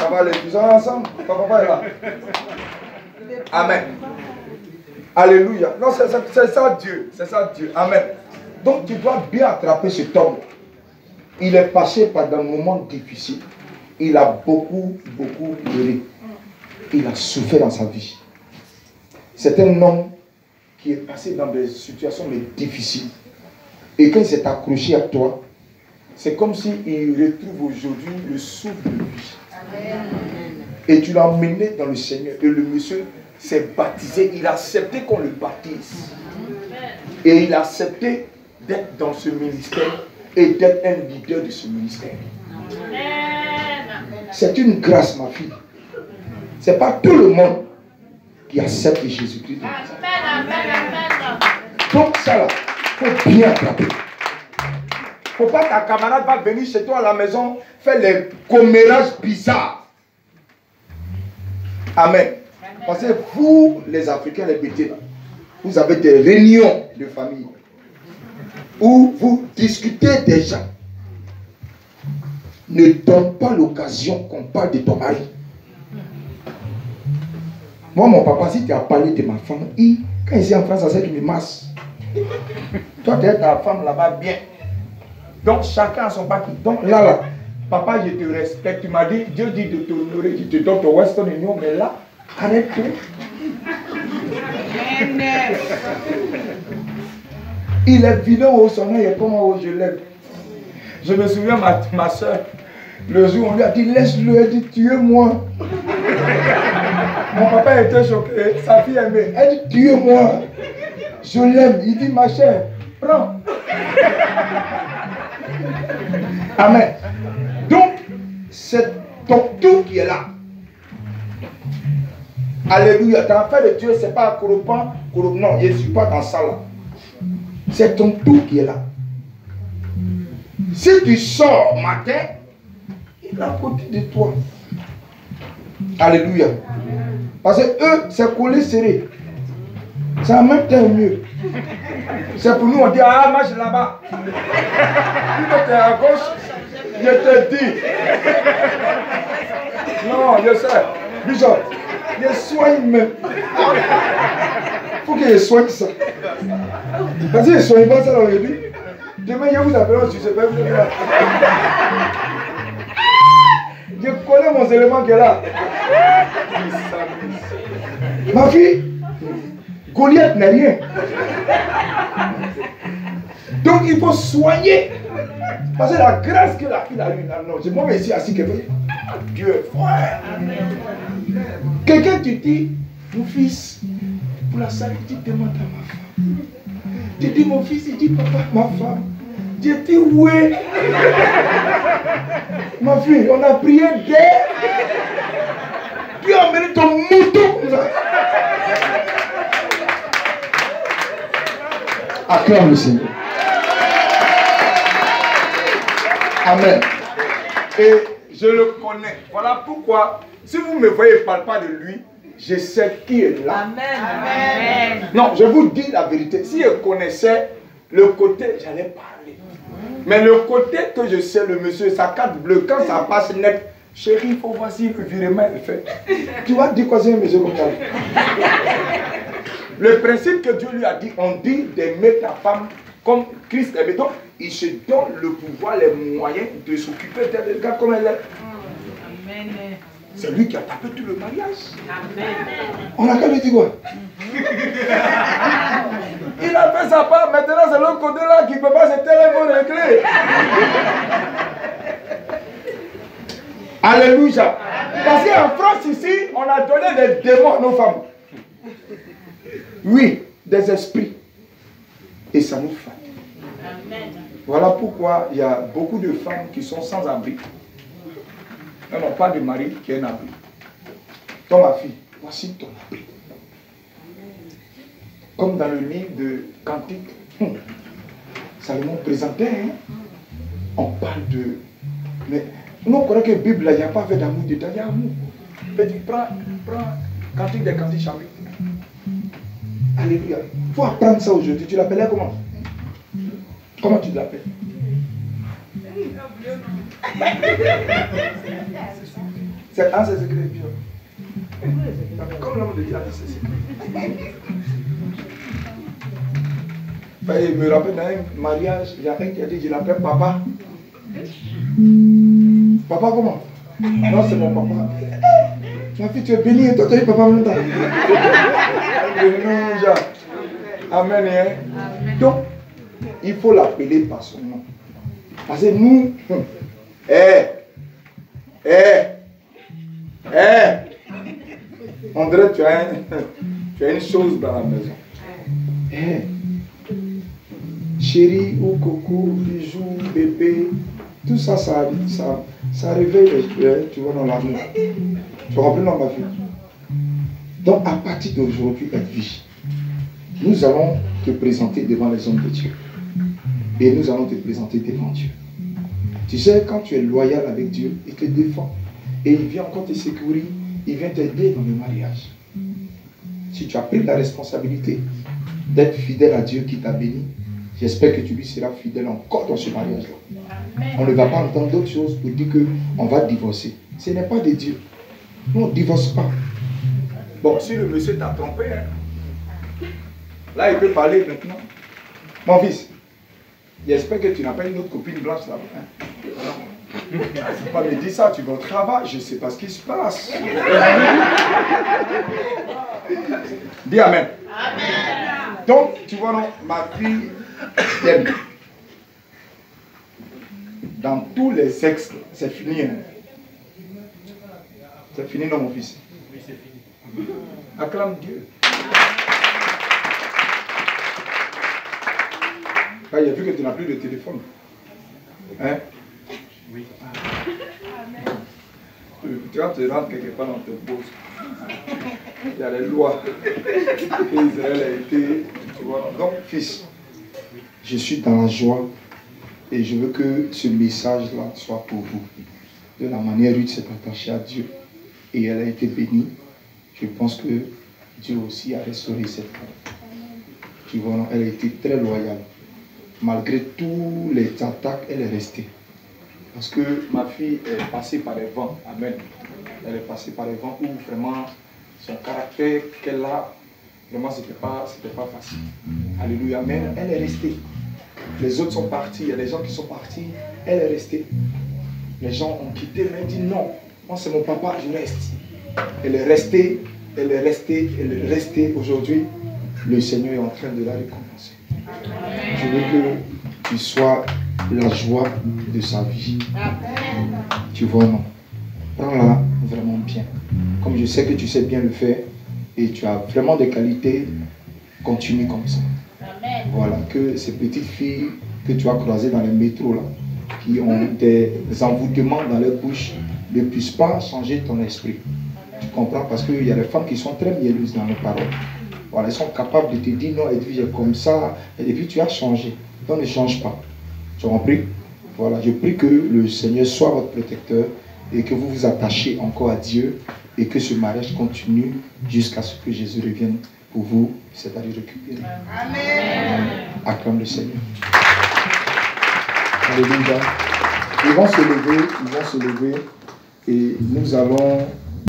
Papa, ils sont ensemble. Papa est là. Amen. Alléluia. Non, c'est ça Dieu. C'est ça Dieu. Amen. Donc tu dois bien attraper cet homme. Il est passé par des moments difficiles. Il a beaucoup pleuré. Il a souffert dans sa vie. C'est un homme qui est passé dans des situations difficiles. Et quand il s'est accroché à toi, c'est comme s'il retrouve aujourd'hui le souffle de vie. Et tu l'as emmené dans le Seigneur. Et le monsieur s'est baptisé. Il a accepté qu'on le baptise. Et il a accepté d'être dans ce ministère et d'être un leader de ce ministère. C'est une grâce, ma fille. Ce n'est pas tout le monde qui accepte Jésus-Christ. Donc ça là, il faut bien attraper. Il ne faut pas que ta camarade va venir chez toi à la maison faire les commérages bizarres. Amen. Parce que vous, les Africains, les bêtés, vous avez des réunions de famille où vous discutez des gens. Ne donne pas l'occasion qu'on parle de ton mari. Moi, mon papa, si tu as parlé de ma femme, quand il est en France, ça c'est qu'il me masse. Toi, tu es ta femme là-bas bien. Donc, chacun a son paquet. Donc, là, papa, je te respecte. Tu m'as dit, Dieu dit de t'honorer, je te donne ton Western Union, mais là, arrête-toi. Il est vilain au sommet, il est comme au je l'aime. Je me souviens, ma soeur, le jour où on lui a dit, laisse-le, elle dit, tuez-moi. Mon papa était choqué, sa fille aimait. Elle dit, tuez-moi. Je l'aime. Il dit, ma chère, prends. Amen. Donc, c'est ton tout qui est là. Alléluia. Dans l'affaire de Dieu, ce n'est pas Coropan. Non, je ne suis pas dans ça là. C'est ton tout qui est là. Si tu sors matin, il est à côté de toi. Alléluia. Parce que eux, c'est collé serré. C'est en même temps mieux. C'est pour nous, on dit, ah, marche là-bas. Tu es à gauche, je te dis. Non, je sais. Bishop, je soigne même. Il faut que je soigne ça. Parce que je ne soigne pas ça aujourd'hui. Demain, je vous appelle, je ne sais pas, vous êtes là. Je connais mon élément qui est là. Ma fille, Goliath n'est rien. Donc il faut soigner. Parce que la grâce que la fille a eue, non, c'est moi ici assis que Dieu est fort. Quelqu'un te dit, mon fils, pour la salle, tu demandes à ma femme. Tu dis, mon fils, il dit, papa, ma femme. Je dis, oui. Ma fille, on a prié dès. Tu as amené ton mouton. Acclame le Seigneur. Amen. Et je le connais. Voilà pourquoi, si vous me voyez, je ne parle pas de lui, je sais qui est là. Amen. Amen. Non, je vous dis la vérité. Si je connaissais le côté, j'allais parler. Mais le côté que je sais, le monsieur, sa carte bleue, quand ça passe net, chérie, il faut voir si le virement est fait. Tu vas dire quoi, c'est un monsieur comme ça? Le principe que Dieu lui a dit, on dit d'aimer ta femme comme Christ aimait. Donc, il se donne le pouvoir, les moyens de s'occuper d'elle. Regarde comme elle est. Amen. C'est lui qui a tapé tout le mariage. Amen. On a qu'à lui dire quoi? Il a fait sa part, maintenant c'est l'autre côté là qui ne peut pas se téléphoner régler. Alléluia. Parce qu'en France ici, on a donné des démons à nos femmes. Oui, des esprits. Et ça nous fatigue. Voilà pourquoi il y a beaucoup de femmes qui sont sans abri. Elles n'ont pas de mari qui est un abri. Toi, ma fille, voici ton abri. Comme dans le livre de Cantique, Salomon présentait, hein? On parle de... Mais nous, on croit que la Bible, il n'y a pas fait d'amour dedans, il y a amour. Petit, prends Cantique des Cantiques, chapitre. Alléluia. Il faut apprendre ça aujourd'hui. Tu l'appelais comment? Comment tu l'appelles? C'est un secret bien. Comme l'homme de Dieu a dit, c'est secret. Il me rappelle dans un mariage, il y a un qui a dit, je l'appelle papa. Papa comment? Non, c'est mon papa. Ma fille, tu es bénie et toi, tu as dit papa en même temps. Alléluia. Amen. Hein? Donc, il faut l'appeler par son nom. Parce que nous, on dirait que tu as une chose dans la maison. Chérie ou coco, bijou, bébé, tout ça, ça réveille, tu vois, dans l'amour. Tu comprends dans ma vie. Donc, à partir d'aujourd'hui, Edwige, nous allons te présenter devant les hommes de Dieu. Et nous allons te présenter devant Dieu. Tu sais, quand tu es loyal avec Dieu, il te défend. Et il vient encore te secourir, il vient t'aider dans le mariage. Si tu as pris la responsabilité d'être fidèle à Dieu qui t'a béni, j'espère que tu lui seras fidèle encore dans ce mariage-là. On ne va pas entendre d'autres choses pour dire qu'on va divorcer. Ce n'est pas de Dieu. Nous, on ne divorce pas. Bon, si le monsieur t'a trompé, hein, là, il peut parler maintenant. Mon fils, j'espère que tu n'as pas une autre copine blanche là-bas. Hein. Il ne faut pas me dire ça, tu vas au travail, je ne sais pas ce qui se passe. Dis Amen. Amen. Donc, tu vois, non, ma fille t'aime. Dans tous les sexes, c'est fini. Hein. C'est fini, non, mon fils? Oui, c'est fini. Acclame Dieu. Là, il a vu que tu n'as plus de téléphone. Hein? Oui. Tu vas te rendre quelque part dans tes pauses. Il y a les lois. Israël a été. Tu vois. Donc, fils, je suis dans la joie et je veux que ce message-là soit pour vous. De la manière Ruth s'est attachée à Dieu et elle a été bénie, je pense que Dieu aussi a restauré cette femme. Tu vois, elle a été très loyale. Malgré tous les attaques, elle est restée. Parce que ma fille est passée par les vents. Amen. Elle est passée par les vents où vraiment son caractère qu'elle a, vraiment c'était pas facile. Alléluia. Mais elle est restée. Les autres sont partis. Il y a des gens qui sont partis. Elle est restée. Les gens ont quitté, mais elle dit non. Moi c'est mon papa, je reste. Elle est restée. Elle est restée. Elle est restée. Aujourd'hui, le Seigneur est en train de la récompenser. Je veux que tu sois la joie de sa vie. Tu vois, non? Prends-la vraiment bien. Comme je sais que tu sais bien le faire et tu as vraiment des qualités, continue comme ça. Voilà, que ces petites filles que tu as croisées dans les métros là, qui ont des envoûtements dans leur bouche, ne puissent pas changer ton esprit. Tu comprends? Parce qu'il y a des femmes qui sont très mielleuses dans les paroles. Voilà, elles sont capables de te dire non, Edwige est comme ça, et puis tu as changé. Donc ne change pas. Tu as compris? Voilà, je prie que le Seigneur soit votre protecteur et que vous vous attachiez encore à Dieu et que ce mariage continue jusqu'à ce que Jésus revienne pour vous, c'est-à-dire récupérer. Amen. Acclame le Seigneur. Alléluia. Ils vont se lever et nous allons